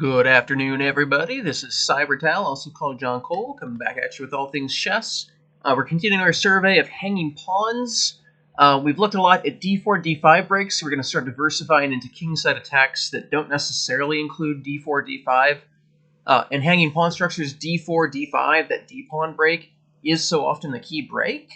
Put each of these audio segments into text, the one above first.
Good afternoon, everybody. This is Cybertal, also called John Cole, coming back at you with all things chess. We're continuing our survey of hanging pawns. We've looked a lot at d4, d5 breaks, so we're going to start diversifying into kingside attacks that don't necessarily include d4, d5. And hanging pawn structures, d4, d5, that d-pawn break is so often the key break.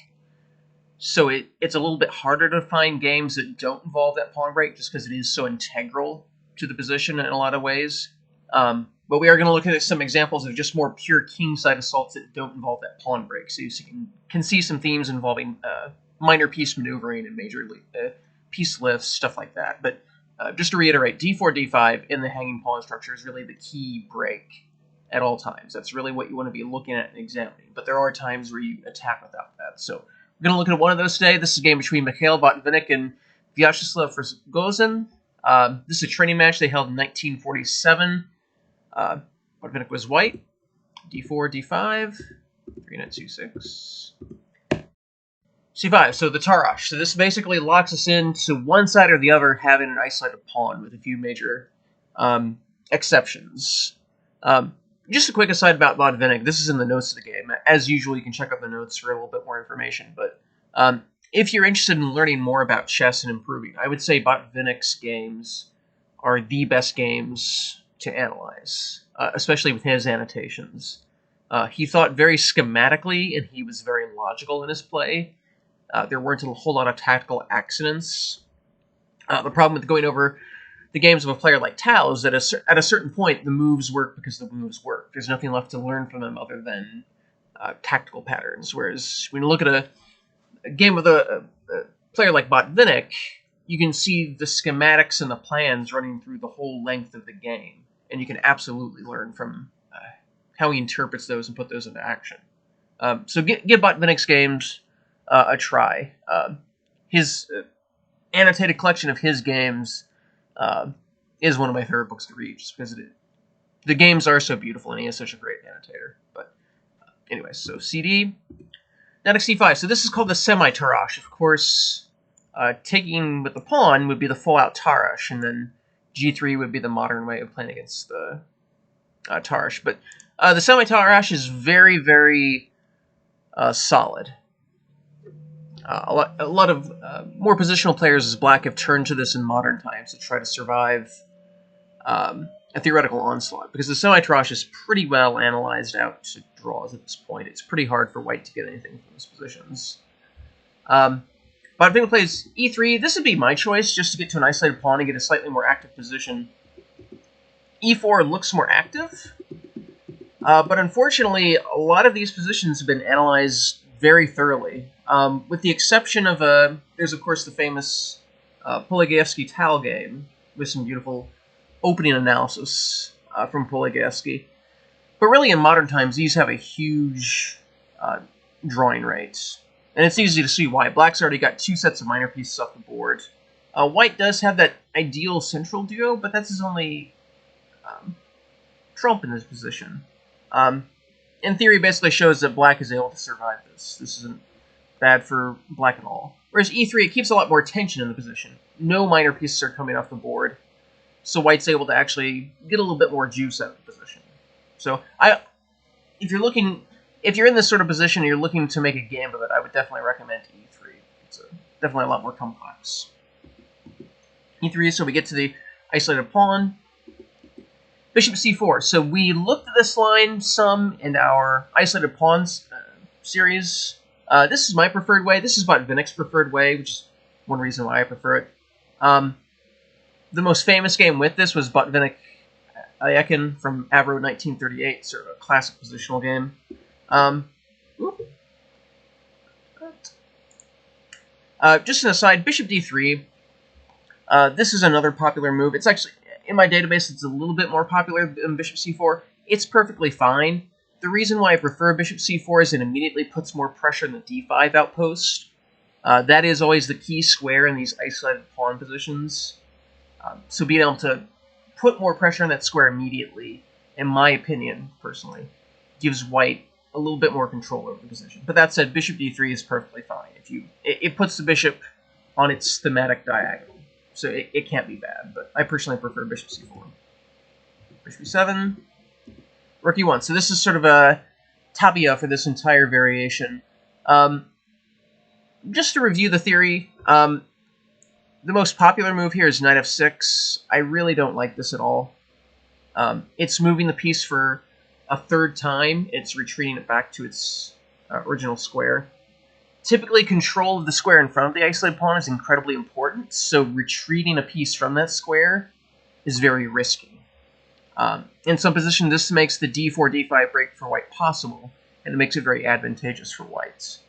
So it's a little bit harder to find games that don't involve that pawn break, just because it is so integral to the position in a lot of ways. But we are going to look at some examples of just more pure kingside assaults that don't involve that pawn break. So you can see some themes involving minor piece maneuvering and major piece lifts, stuff like that. But just to reiterate, d4, d5 in the hanging pawn structure is really the key break at all times. That's really what you want to be looking at and examining. But there are times where you attack without that. So we're going to look at one of those today. This is a game between Mikhail Botvinnik and Vyacheslav Rogozin. This is a training match they held in 1947. Botvinnik was white. d4, d5, 3 knight c6, c5. So the Tarrasch. So this basically locks us into one side or the other having an isolated pawn with a few major exceptions. Just a quick aside about Botvinnik. This is in the notes of the game. As usual, you can check out the notes for a little bit more information. But if you're interested in learning more about chess and improving, I would say Botvinnik's games are the best games to analyze, especially with his annotations. He thought very schematically, and he was very logical in his play. There weren't a whole lot of tactical accidents. The problem with going over the games of a player like Tal is that at a certain point, the moves work because the moves work. There's nothing left to learn from them other than tactical patterns. Whereas when you look at a game with a player like Botvinnik, you can see the schematics and the plans running through the whole length of the game. And you can absolutely learn from how he interprets those and put those into action. So give Botvinnik's games a try. His annotated collection of his games is one of my favorite books to read, just because the games are so beautiful and he is such a great annotator. But anyway, so CD, now to c5. So this is called the semi-Tarrasch. Of course, taking with the pawn would be the full-out Tarrasch, and then g3 would be the modern way of playing against the Tarrasch. But the semi-Tarrasch is very, very solid. A lot of more positional players as black have turned to this in modern times to try to survive a theoretical onslaught, because the semi-Tarrasch is pretty well analyzed out to draws at this point. It's pretty hard for white to get anything from those positions. Botvinnik plays e3. This would be my choice, just to get to an isolated pawn and get a slightly more active position. e4 looks more active, but unfortunately, a lot of these positions have been analyzed very thoroughly, with the exception of there's of course the famous Poligevsky-Tal game with some beautiful opening analysis from Poligevsky. But really, in modern times, these have a huge drawing rate. And it's easy to see why. Black's already got two sets of minor pieces off the board. White does have that ideal central duo, but that's his only trump in this position. In theory, basically shows that black is able to survive this. This isn't bad for black at all. Whereas e3, it keeps a lot more tension in the position. No minor pieces are coming off the board, so white's able to actually get a little bit more juice out of the position. So if you're in this sort of position and you're looking to make a game of it, I would definitely recommend e3. It's definitely a lot more complex. e3, so we get to the isolated pawn. Bishop c4. So we looked at this line some in our isolated pawns series. This is my preferred way. This is Botvinnik's preferred way, which is one reason why I prefer it. The most famous game with this was Botvinnik-Ayekin from Avro 1938, sort of a classic positional game. Just an aside, bishop d3. This is another popular move. It's actually, in my database, it's a little bit more popular than bishop c4. It's perfectly fine. The reason why I prefer bishop c4 is it immediately puts more pressure on the d5 outpost. That is always the key square in these isolated pawn positions. So being able to put more pressure on that square immediately, in my opinion, personally, gives white a little bit more control over the position. But that said, bishop d3 is perfectly fine. It puts the bishop on its thematic diagonal. So it can't be bad, but I personally prefer bishop c4. bishop e7, rook e1. So this is sort of a tabia for this entire variation. Just to review the theory, the most popular move here is knight f6. I really don't like this at all. It's moving the piece for a third time. It's retreating it back to its original square. Typically, control of the square in front of the isolated pawn is incredibly important, so retreating a piece from that square is very risky. In some position, this makes the d4, d5 break for white possible, and it makes it very advantageous for whites.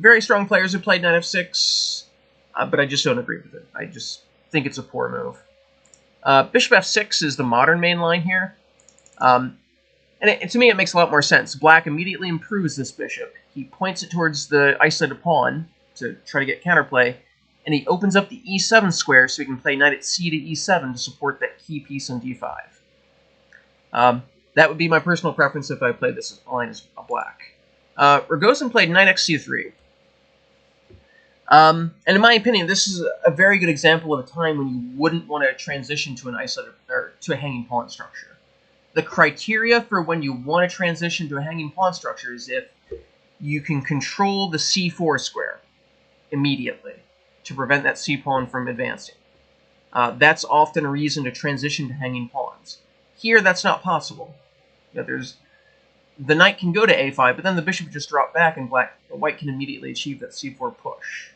Very strong players have played knight f6, but I just don't agree with it. I just think it's a poor move. Bishop f6 is the modern main line here. To me, it makes a lot more sense. Black immediately improves this bishop. He points it towards the isolated pawn to try to get counterplay, and he opens up the e7 square so he can play knight at c to e7 to support that key piece on d5. That would be my personal preference if I played this line as a black. Rogozin played knight x3. And in my opinion, this is a very good example of a time when you wouldn't want to transition to an isolated or to a hanging pawn structure. The criteria for when you want to transition to a hanging pawn structure is if you can control the c4 square immediately to prevent that c-pawn from advancing. That's often a reason to transition to hanging pawns. Here, that's not possible. The knight can go to a5, but then the bishop would just drop back, and white can immediately achieve that c4 push.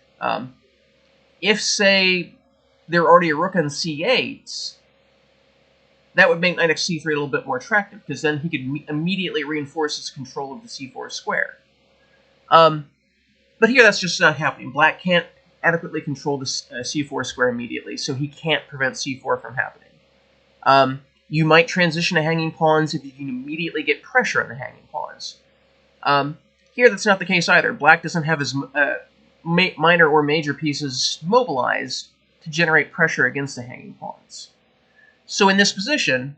If, say, there already a rook on c8, that would make knight c3 a little bit more attractive, because then he could immediately reinforce his control of the c4 square. But here that's just not happening. Black can't adequately control the c4 square immediately, so he can't prevent c4 from happening. You might transition to hanging pawns if you can immediately get pressure on the hanging pawns. Here that's not the case either. Black doesn't have his minor or major pieces mobilized to generate pressure against the hanging pawns. So in this position,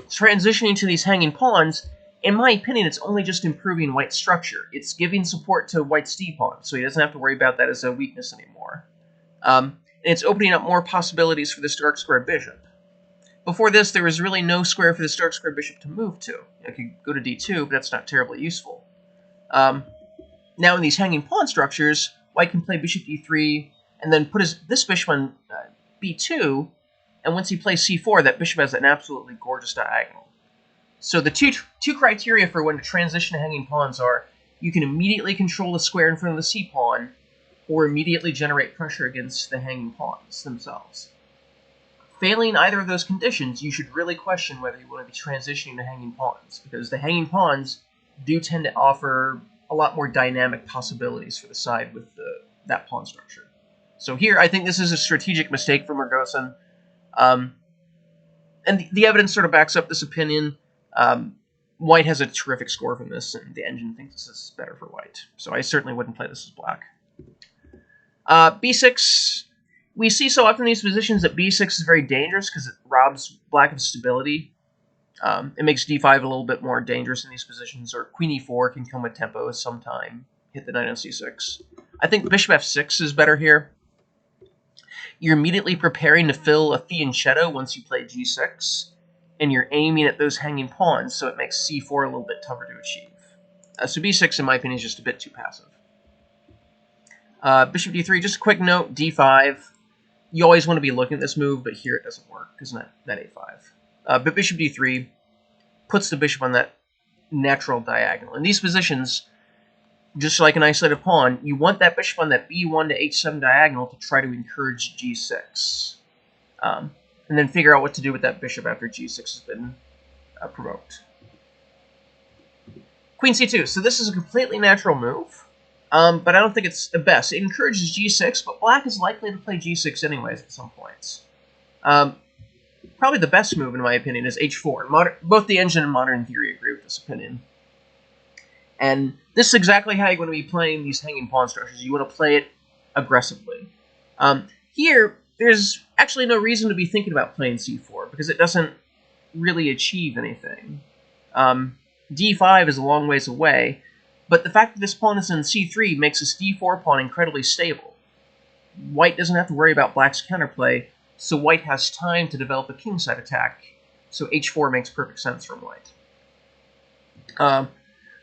transitioning to these hanging pawns, in my opinion, it's only just improving white's structure. It's giving support to white's d-pawn, so he doesn't have to worry about that as a weakness anymore. And it's opening up more possibilities for this dark square bishop. Before this, there was really no square for this dark square bishop to move to. I could go to d2, but that's not terribly useful. Now in these hanging pawn structures, white can play bishop d3, and then put this bishop on b2, and once he plays c4, that bishop has an absolutely gorgeous diagonal. So the two criteria for when to transition to hanging pawns are you can immediately control the square in front of the c-pawn, or immediately generate pressure against the hanging pawns themselves. Failing either of those conditions, you should really question whether you want to be transitioning to hanging pawns, because the hanging pawns do tend to offer a lot more dynamic possibilities for the side with that pawn structure. So here, I think this is a strategic mistake from Rogozin. And the evidence sort of backs up this opinion. White has a terrific score from this, and the engine thinks this is better for white. So I certainly wouldn't play this as black. b6, we see so often in these positions that b6 is very dangerous because it robs black of stability. It makes d5 a little bit more dangerous in these positions, or queen e4 can come with tempo sometime, hit the knight on c6. I think bishop f6 is better here. You're immediately preparing to fill a fianchetto once you play g6, and you're aiming at those hanging pawns, so it makes c4 a little bit tougher to achieve. So b6, in my opinion, is just a bit too passive. Bishop d3, just a quick note, d5. You always want to be looking at this move, but here it doesn't work, because that a5. But bishop d3 puts the bishop on that natural diagonal. In these positions, just like an isolated pawn, you want that bishop on that b1 to h7 diagonal to try to encourage g6. And then figure out what to do with that bishop after g6 has been provoked. Queen c2. So this is a completely natural move, but I don't think it's the best. It encourages g6, but black is likely to play g6 anyways at some points. Probably the best move, in my opinion, is h4. Both the engine and modern theory agree with this opinion. And this is exactly how you want to be playing these hanging pawn structures. You want to play it aggressively. Here, there's actually no reason to be thinking about playing c4, because it doesn't really achieve anything. d5 is a long ways away, but the fact that this pawn is in c3 makes this d4 pawn incredibly stable. White doesn't have to worry about black's counterplay, so white has time to develop a kingside attack So h4 makes perfect sense from white.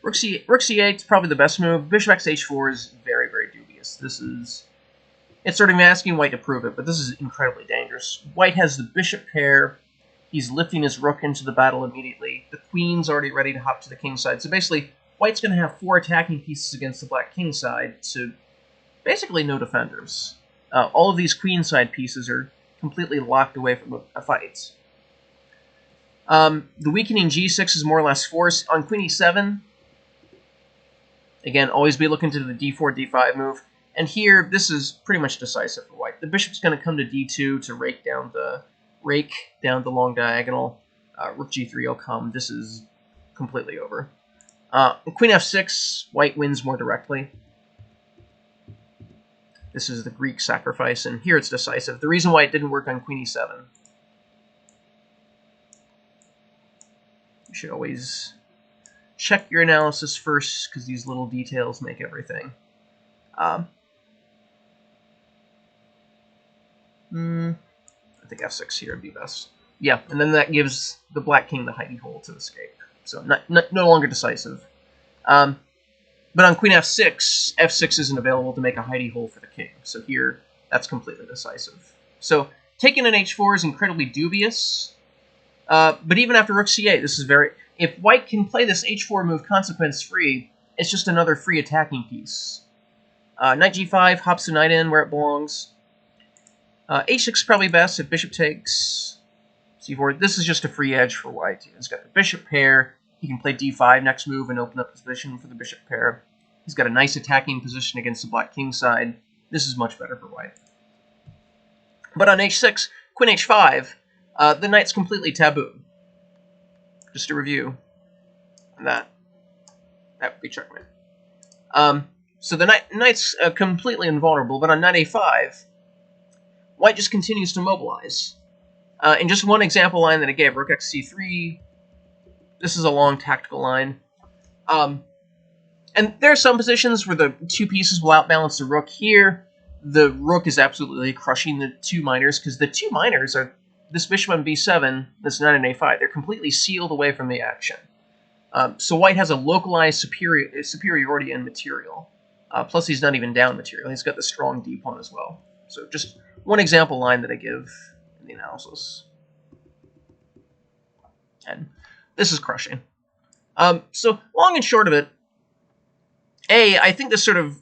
Rook c8 is probably the best move. Bishop x h4 is very, very dubious. This is... It's sort of asking white to prove it, but this is incredibly dangerous. White has the bishop pair. He's lifting his rook into the battle immediately. The queen's already ready to hop to the king side. So basically, white's going to have 4 attacking pieces against the black king side to basically no defenders. All of these queen side pieces are completely locked away from a fight. The weakening g6 is more or less forced. On queen e7, again, always be looking to the d4, d5 move. And here, this is pretty much decisive for white. The bishop's going to come to d2 to rake down the long diagonal. Rook g3 will come. This is completely over. Queen f6, white wins more directly. This is the Greek sacrifice, and here it's decisive. The reason why it didn't work on queen e7. You should always check your analysis first, because these little details make everything. I think f6 here would be best. Yeah, and then that gives the black king the hidey hole to escape. So no longer decisive. But on queen f6, f6 isn't available to make a hidey hole for the king. So here, that's completely decisive. So taking an h4 is incredibly dubious. But even after rook c8, this is very... If white can play this h4 move consequence-free, it's just another free attacking piece. Knight g5 hops the knight in where it belongs. H6 is probably best if bishop takes c4. This is just a free edge for white. He's got the bishop pair. He can play d5 next move and open up the position for the bishop pair. He's got a nice attacking position against the black king side. This is much better for white. But on h6, queen h5, the knight's completely taboo. Just a review. And that would be checkmate. So the knight's completely invulnerable, but on knight a5, white just continues to mobilize. In just one example line that I gave, rook x c3, this is a long tactical line. And there are some positions where the 2 pieces will outbalance the rook. Here, the rook is absolutely crushing the 2 minors, because the 2 minors are this bishop on b7, this knight on a5. They're completely sealed away from the action. So white has a localized superiority in material. Plus, he's not even down material. He's got the strong d pawn as well. So just one example line that I give in the analysis. And this is crushing. So long and short of it, I think this sort of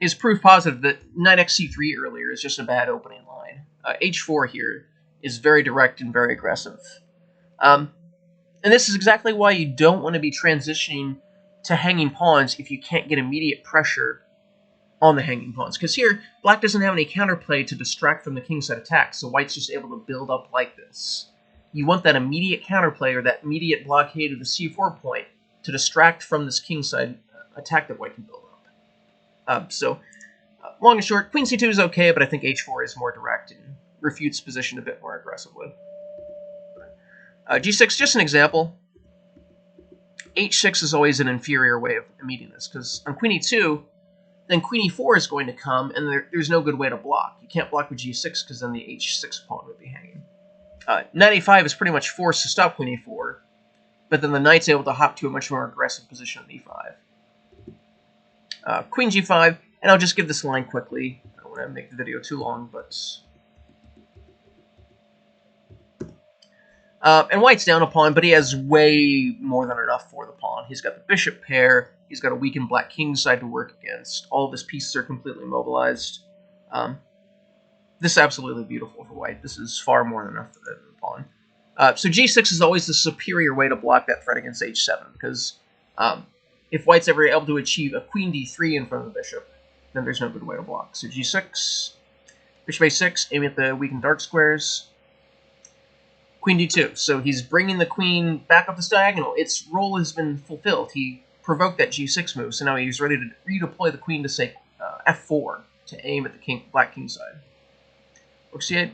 is proof positive that knight x c3 earlier is just a bad opening line. h4 here is very direct and very aggressive. And this is exactly why you don't want to be transitioning to hanging pawns if you can't get immediate pressure on the hanging pawns. Because here, black doesn't have any counterplay to distract from the kingside attack, so white's just able to build up like this. You want that immediate counterplay or that immediate blockade of the c4 point to distract from this kingside attack that white can build up. Long and short, queen c2 is okay, but I think h4 is more direct and refutes position a bit more aggressively. g6, just an example. h6 is always an inferior way of meeting this, because on queen e2, then queen e4 is going to come, and there's no good way to block. You can't block with g6, because then the h6 pawn would be hanging. Knight a5 is pretty much forced to stop queen e4, but then the knight's able to hop to a much more aggressive position on e5. Queen g5, and I'll just give this line quickly. I don't want to make the video too long, but... and white's down a pawn, but he has way more than enough for the pawn. He's got the bishop pair, he's got a weakened black king side to work against. All of his pieces are completely mobilized. This is absolutely beautiful for white. This is far more than enough for the pawn. So g6 is always the superior way to block that threat against h7, because if white's ever able to achieve a queen d3 in front of the bishop, then there's no good way to block. So g6, bishop a6, aiming at the weakened dark squares. Queen d2. So he's bringing the queen back up this diagonal. Its role has been fulfilled. He provoked that g6 move, so now he's ready to redeploy the queen to, say, f4, to aim at the black king side. Rook c8.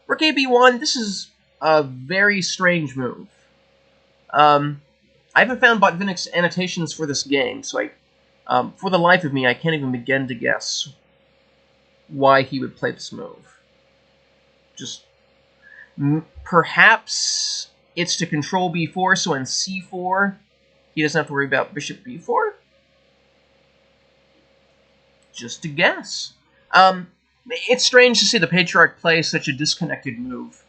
Rook a b1, this is a very strange move. I haven't found Botvinnik's annotations for this game, so for the life of me, I can't even begin to guess why he would play this move. Just... perhaps It's to control b4, so on c4, he doesn't have to worry about bishop b4. Just a guess. It's strange to see the Patriarch play such a disconnected move.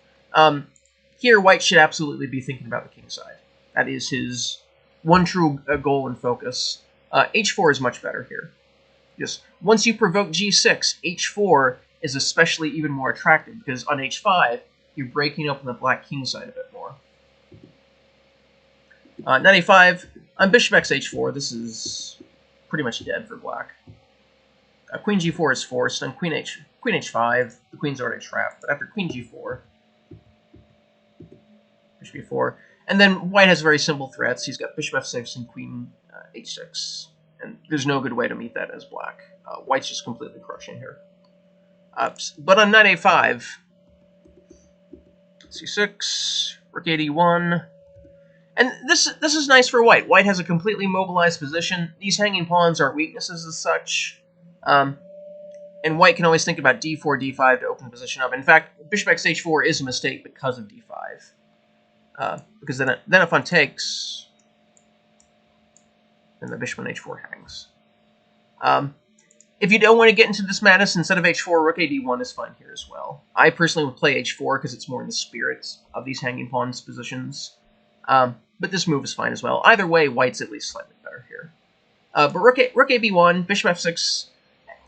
Here, white should absolutely be thinking about the kingside. That is his one true goal and focus. h4 is much better here. Just once you provoke g6, h4 is especially even more attractive, because on h5, you're breaking open the black kingside a bit more. Knight a5, on bishop x h4, this is pretty much dead for black. Queen g4 is forced, and queen h5, the queen's already trapped, but after queen g4, bishop b4, and then white has very simple threats. He's got bishop f6 and queen h6, and there's no good way to meet that as black. White's just completely crushing here. But on knight a5, c6, rook a1, and this is nice for white. White has a completely mobilized position. These hanging pawns aren't weaknesses as such. And white can always think about d4, d5 to open the position up. In fact, bishop x h4 is a mistake because of d5. Because then if on takes, then the bishop on h4 hangs. If you don't want to get into this madness, instead of h4, rook a d1 is fine here as well. I personally would play h4 because it's more in the spirit of these hanging pawns positions. But this move is fine as well. Either way, white's at least slightly better here. But rook a b1, bishop f6,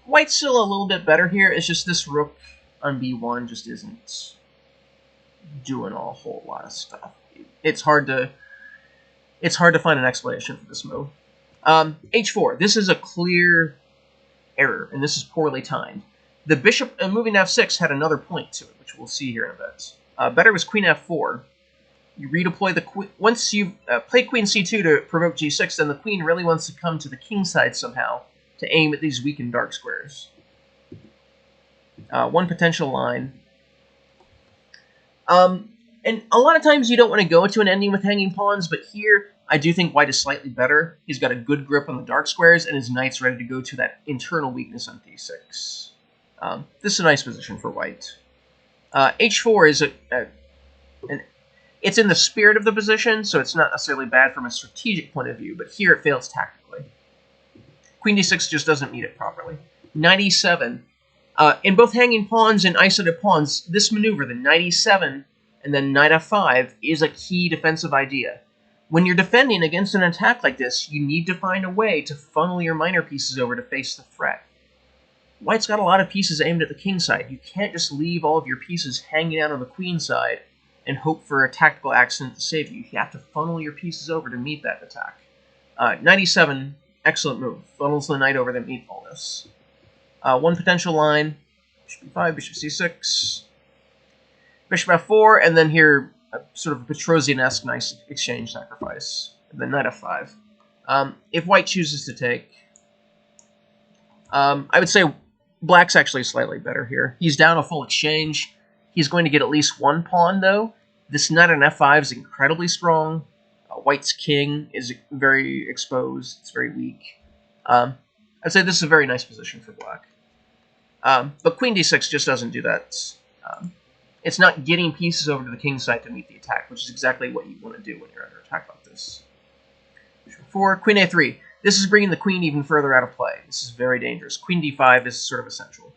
white's still a little bit better here. It's just this rook on b1 just isn't doing a whole lot of stuff. It's hard to find an explanation for this move. h4. This is a clear error, and this is poorly timed. The bishop moving to f6 had another point to it, which we'll see here in a bit. Better was queen f4. You redeploy the queen. Once you play queen c2 to provoke g6, then the queen really wants to come to the kingside somehow to aim at these weakened dark squares. One potential line. And a lot of times you don't want to go to an ending with hanging pawns, but here I do think white is slightly better. He's got a good grip on the dark squares, and his knight's ready to go to that internal weakness on d6. This is a nice position for white. h4 is it's in the spirit of the position, so it's not necessarily bad from a strategic point of view, but here it fails tactically. Queen d6 just doesn't meet it properly. Knight e7. In both hanging pawns and isolated pawns, this maneuver, the knight e7 and then knight f5, is a key defensive idea. When you're defending against an attack like this, you need to find a way to funnel your minor pieces over to face the threat. White's got a lot of pieces aimed at the king side. You can't just leave all of your pieces hanging out on the queen side and hope for a tactical accident to save you. You have to funnel your pieces over to meet that attack. Knight e7, excellent move. Funnels the knight over to meet all this. One potential line, bishop b5, bishop c6, bishop f4, and then here, sort of a Petrosian-esque nice exchange sacrifice, and then knight f5. If white chooses to take, I would say black's actually slightly better here. He's down a full exchange. He's going to get at least one pawn, though. This knight on f5 is incredibly strong. White's king is very exposed. It's very weak. I'd say this is a very nice position for black. But queen d6 just doesn't do that. It's not getting pieces over to the king side to meet the attack, which is exactly what you want to do when you're under attack like this. Bishop 4, queen a3. This is bringing the queen even further out of play. This is very dangerous. Queen d5 is sort of essential.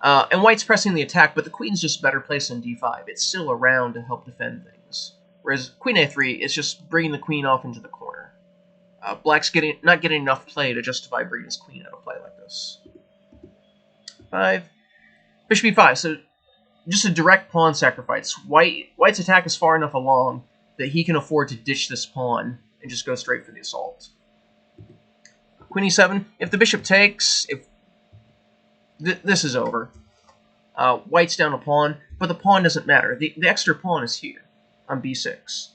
And white's pressing the attack, but the queen's just better placed on d5. It's still around to help defend things. Whereas queen a3 is just bringing the queen off into the corner. Black's not getting enough play to justify bringing his queen out of play like this. 5. Bishop b5. So just a direct pawn sacrifice. White's attack is far enough along that he can afford to ditch this pawn and just go straight for the assault. Queen e7. If the bishop takes, this is over. White's down a pawn, but the pawn doesn't matter. The extra pawn is here on b6.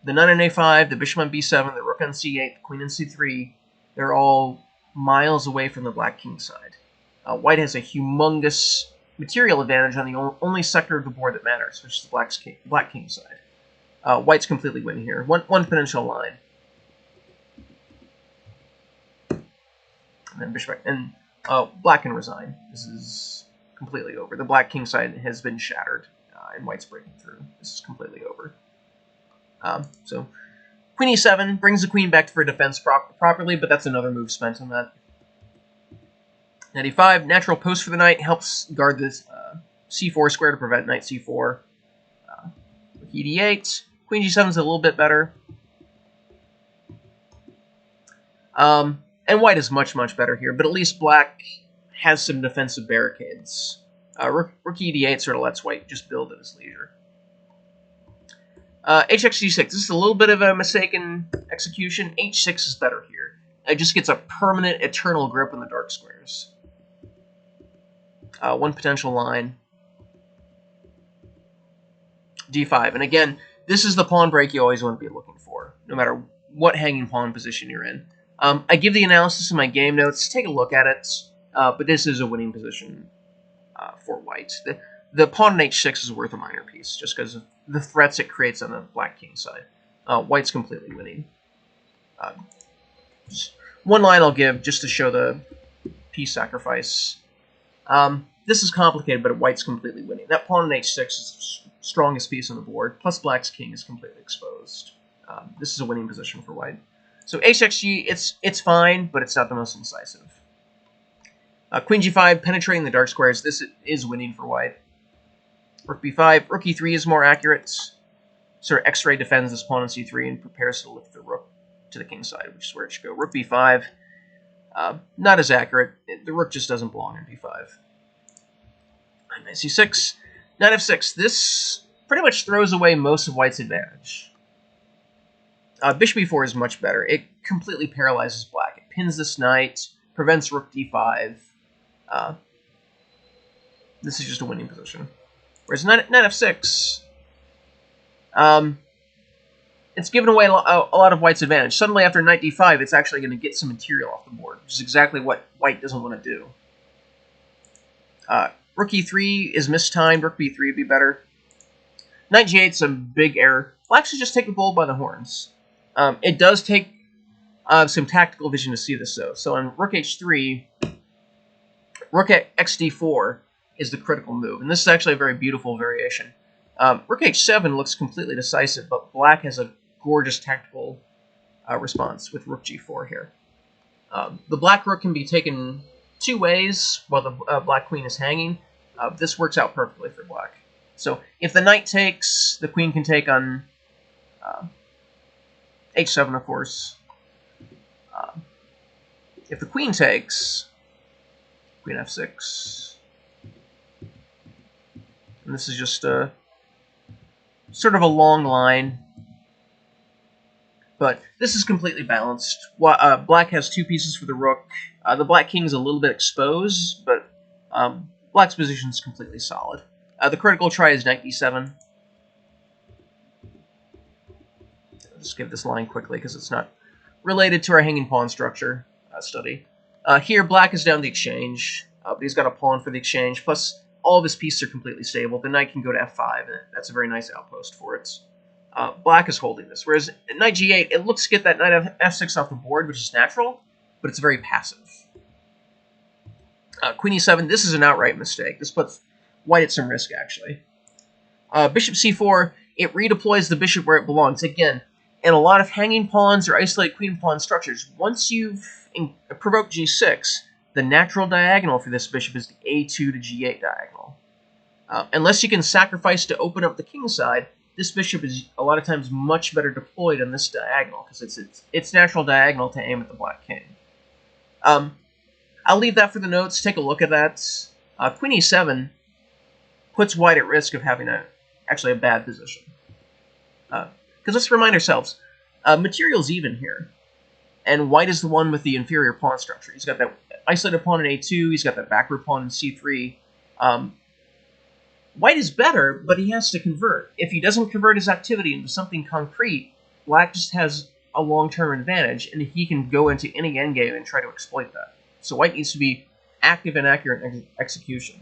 The knight on a5, the bishop on b7, the rook on c8, the queen on c3, they're all miles away from the black king side. White has a humongous material advantage on the only sector of the board that matters, which is the black king side. White's completely winning here. One potential line. And then bishop, and black can resign. This is completely over. The black king side has been shattered. and white's breaking through. This is completely over. So queen e7 brings the queen back for defense properly, but that's another move spent on that. Knight e5, natural post for the knight, helps guard this c4 square to prevent knight c4. Rook e8, queen g7 is a little bit better. And white is much, much better here, but at least black has some defensive barricades. Rook e8 sort of lets white just build at his leisure. hx g6, this is a little bit of a mistaken execution. h6 is better here. It just gets a permanent, eternal grip on the dark squares. One potential line. d5, and again, this is the pawn break you always want to be looking for, no matter what hanging pawn position you're in. I give the analysis in my game notes. Take a look at it, but this is a winning position for white. The pawn on h6 is worth a minor piece, just because of the threats it creates on the black king side. White's completely winning. One line I'll give just to show the piece sacrifice. This is complicated, but white's completely winning. That pawn on h6 is the strongest piece on the board, plus black's king is completely exposed. This is a winning position for white. So hxg, it's fine, but it's not the most incisive. Queen g5, penetrating the dark squares. This is winning for white. Rook b5, rook e3 is more accurate. Sort of x-ray defends this pawn on c3 and prepares to lift the rook to the king side, which is where it should go. Rook b5, not as accurate. The rook just doesn't belong in b5. Knight c6, knight f6. This pretty much throws away most of white's advantage. Bishop e4 is much better. It completely paralyzes black. It pins this knight, prevents rook d5. This is just a winning position. Whereas knight f6, it's given away a lot of white's advantage. Suddenly, after knight d5, it's actually going to get some material off the board, which is exactly what white doesn't want to do. Rook e3 is mistimed. Rook b3 would be better. Knight g8 is a big error. Black should just take the bull by the horns. It does take some tactical vision to see this, though. So on rook h3, rook xd4 is the critical move. And this is actually a very beautiful variation. Rook h7 looks completely decisive, but black has a gorgeous tactical response with rook g4 here. The black rook can be taken two ways while the black queen is hanging. This works out perfectly for black. So if the knight takes, the queen can take on h7, of course. If the queen takes, queen f6. And this is just a sort of a long line. But this is completely balanced. Black has two pieces for the rook. The black king is a little bit exposed, but black's position is completely solid. The critical try is knight d7. I'll just give this line quickly because it's not related to our hanging pawn structure study. Here, black is down the exchange, but he's got a pawn for the exchange, plus all of his pieces are completely stable. The knight can go to f5, and that's a very nice outpost for it. Black is holding this, whereas at knight g8, it looks to get that knight f6 off the board, which is natural, but it's very passive. Queen e7, this is an outright mistake. This puts white at some risk, actually. Bishop c4, it redeploys the bishop where it belongs. Again, in a lot of hanging pawns or isolated queen pawn structures, once you've provoked g6, the natural diagonal for this bishop is the a2 to g8 diagonal. Unless you can sacrifice to open up the king side, this bishop is a lot of times much better deployed on this diagonal, because it's natural diagonal to aim at the black king. I'll leave that for the notes. Take a look at that. Queen e7 puts white at risk of having actually a bad position. Because let's remind ourselves, material's even here, and white is the one with the inferior pawn structure. He's got that isolated pawn in a2, he's got that backward pawn in c3. White is better, but he has to convert. If he doesn't convert his activity into something concrete, black just has a long-term advantage, and he can go into any endgame and try to exploit that. So white needs to be active and accurate in execution.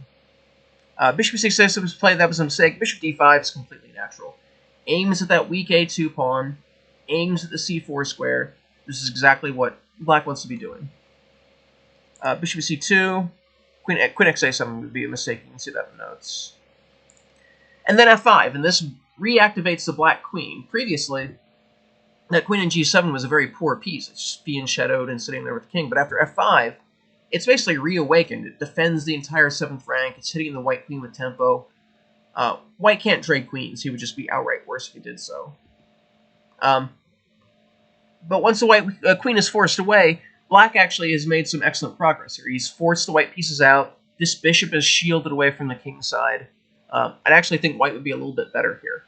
Bishop c6 was played, that was a mistake. Bishop d5 is completely natural. Aims at that weak a2 pawn, aims at the c4 square. This is exactly what black wants to be doing. Bishop c2, queen x a7 would be a mistake. You can see that in the notes. And then f5, and this reactivates the black queen. Previously, that queen in g7 was a very poor piece. It's just being shadowed and sitting there with the king. But after f5, it's basically reawakened. It defends the entire 7th rank. It's hitting the white queen with tempo. White can't trade queens. He would just be outright worse if he did so. But once the white queen is forced away, black actually has made some excellent progress here. He's forced the white pieces out. This bishop is shielded away from the king's side. I'd actually think white would be a little bit better here.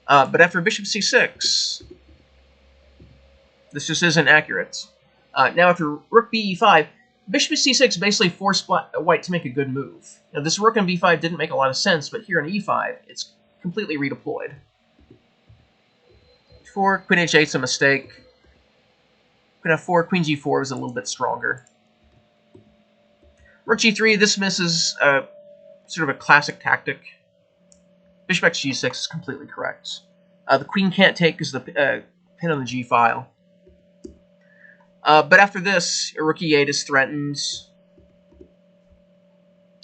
But after bishop c6, this just isn't accurate. Now after rook b5, bishop c6 basically forced white to make a good move. Now this rook on b5 didn't make a lot of sense, but here on e5, it's completely redeployed. 4, queen h8's a mistake. Queen f4, queen g4 is a little bit stronger. Rook g3, this misses sort of a classic tactic. Bishop x g6 is completely correct. The queen can't take because the pin on the g file. But after this, rook e8 is threatened.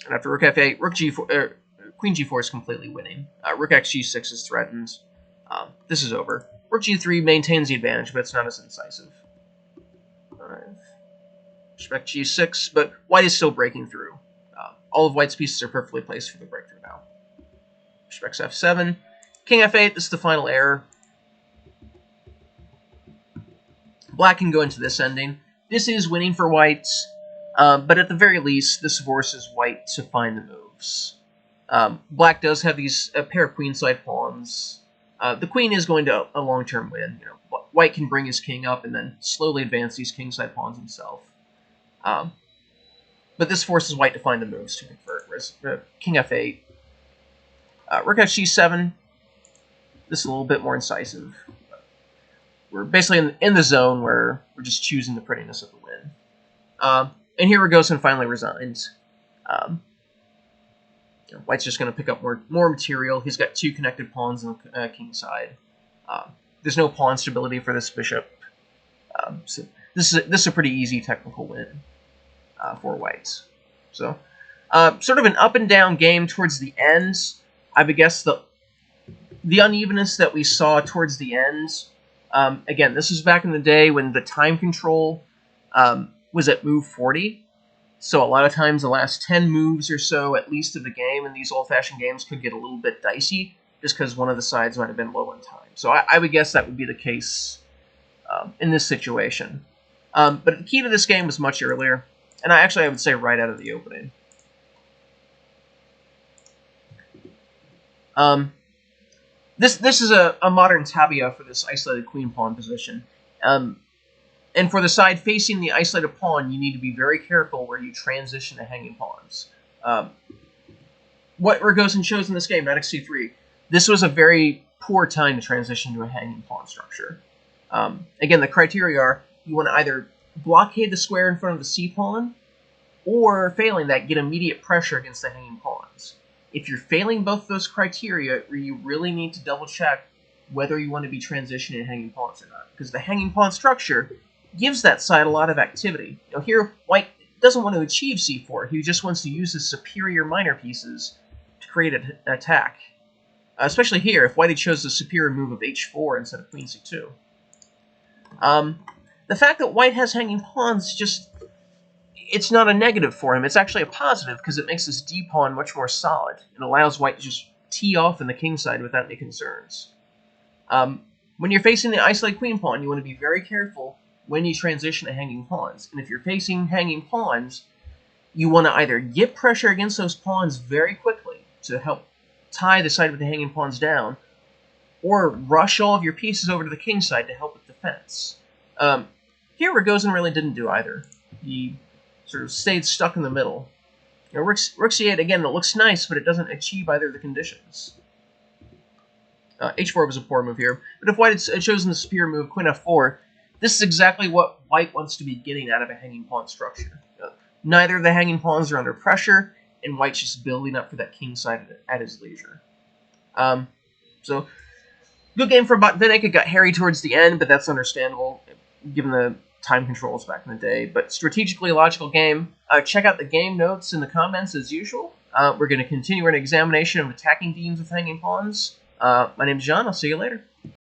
And after rook f8, rook g4, queen g4 is completely winning. Rook x g6 is threatened. This is over. Rook g3 maintains the advantage, but it's not as incisive. Bishop x g6, but white is still breaking through. All of white's pieces are perfectly placed for the breakthrough now. Bishop x f7. King f8, this is the final error. Black can go into this ending. This is winning for white, but at the very least, this forces white to find the moves. Black does have these a pair of queenside pawns. The queen is going to a long-term win. You know, white can bring his king up and then slowly advance these kingside pawns himself. But this forces white to find the moves to convert. Whereas king f8, rook f g7. This is a little bit more incisive. We're basically in the zone where we're just choosing the prettiness of the win. And here Rogozin finally resigns. White's just going to pick up more material. He's got 2 connected pawns on the king's side. There's no pawn stability for this bishop. So this is a pretty easy technical win for whites. So sort of an up and down game towards the end. I would guess the unevenness that we saw towards the end. Again, this was back in the day when the time control was at move 40. So a lot of times the last 10 moves or so, at least of the game in these old-fashioned games, could get a little bit dicey just because one of the sides might have been low on time. So I would guess that would be the case in this situation. But the key to this game was much earlier, and I would say right out of the opening. This is a modern tabia for this isolated queen pawn position. And for the side facing the isolated pawn, you need to be very careful where you transition to hanging pawns. What Rogozin chose in this game, knight x c3, this was a very poor time to transition to a hanging pawn structure. Again, the criteria are you want to either blockade the square in front of the c-pawn, or failing that, get immediate pressure against the hanging pawns. If you're failing both those criteria, you really need to double-check whether you want to be transitioning hanging pawns or not. Because the hanging pawn structure gives that side a lot of activity. You know, here, white doesn't want to achieve c4. He just wants to use his superior minor pieces to create an attack. Especially here, if white had chose the superior move of h4 instead of queen c2. The fact that white has hanging pawns it's not a negative for him. It's actually a positive because it makes this d-pawn much more solid. It allows white to just tee off in the king side without any concerns. When you're facing the isolated queen pawn, you want to be very careful when you transition to hanging pawns. And if you're facing hanging pawns, you want to either get pressure against those pawns very quickly to help tie the side with the hanging pawns down, or rush all of your pieces over to the king side to help with defense. Here, Rogozin really didn't do either. He sort of stayed stuck in the middle. You know, rook c8, again, it looks nice, but it doesn't achieve either of the conditions. h4 was a poor move here, but if white had chosen the superior move, queen f4, this is exactly what white wants to be getting out of a hanging pawn structure. Neither of the hanging pawns are under pressure, and white's just building up for that king side at his leisure. So, good game for Botvinnik. It got hairy towards the end, but that's understandable, given the time controls back in the day. But strategically logical game. Check out the game notes in the comments as usual. We're going to continue an examination of attacking teams with hanging pawns. My name's John. I'll see you later.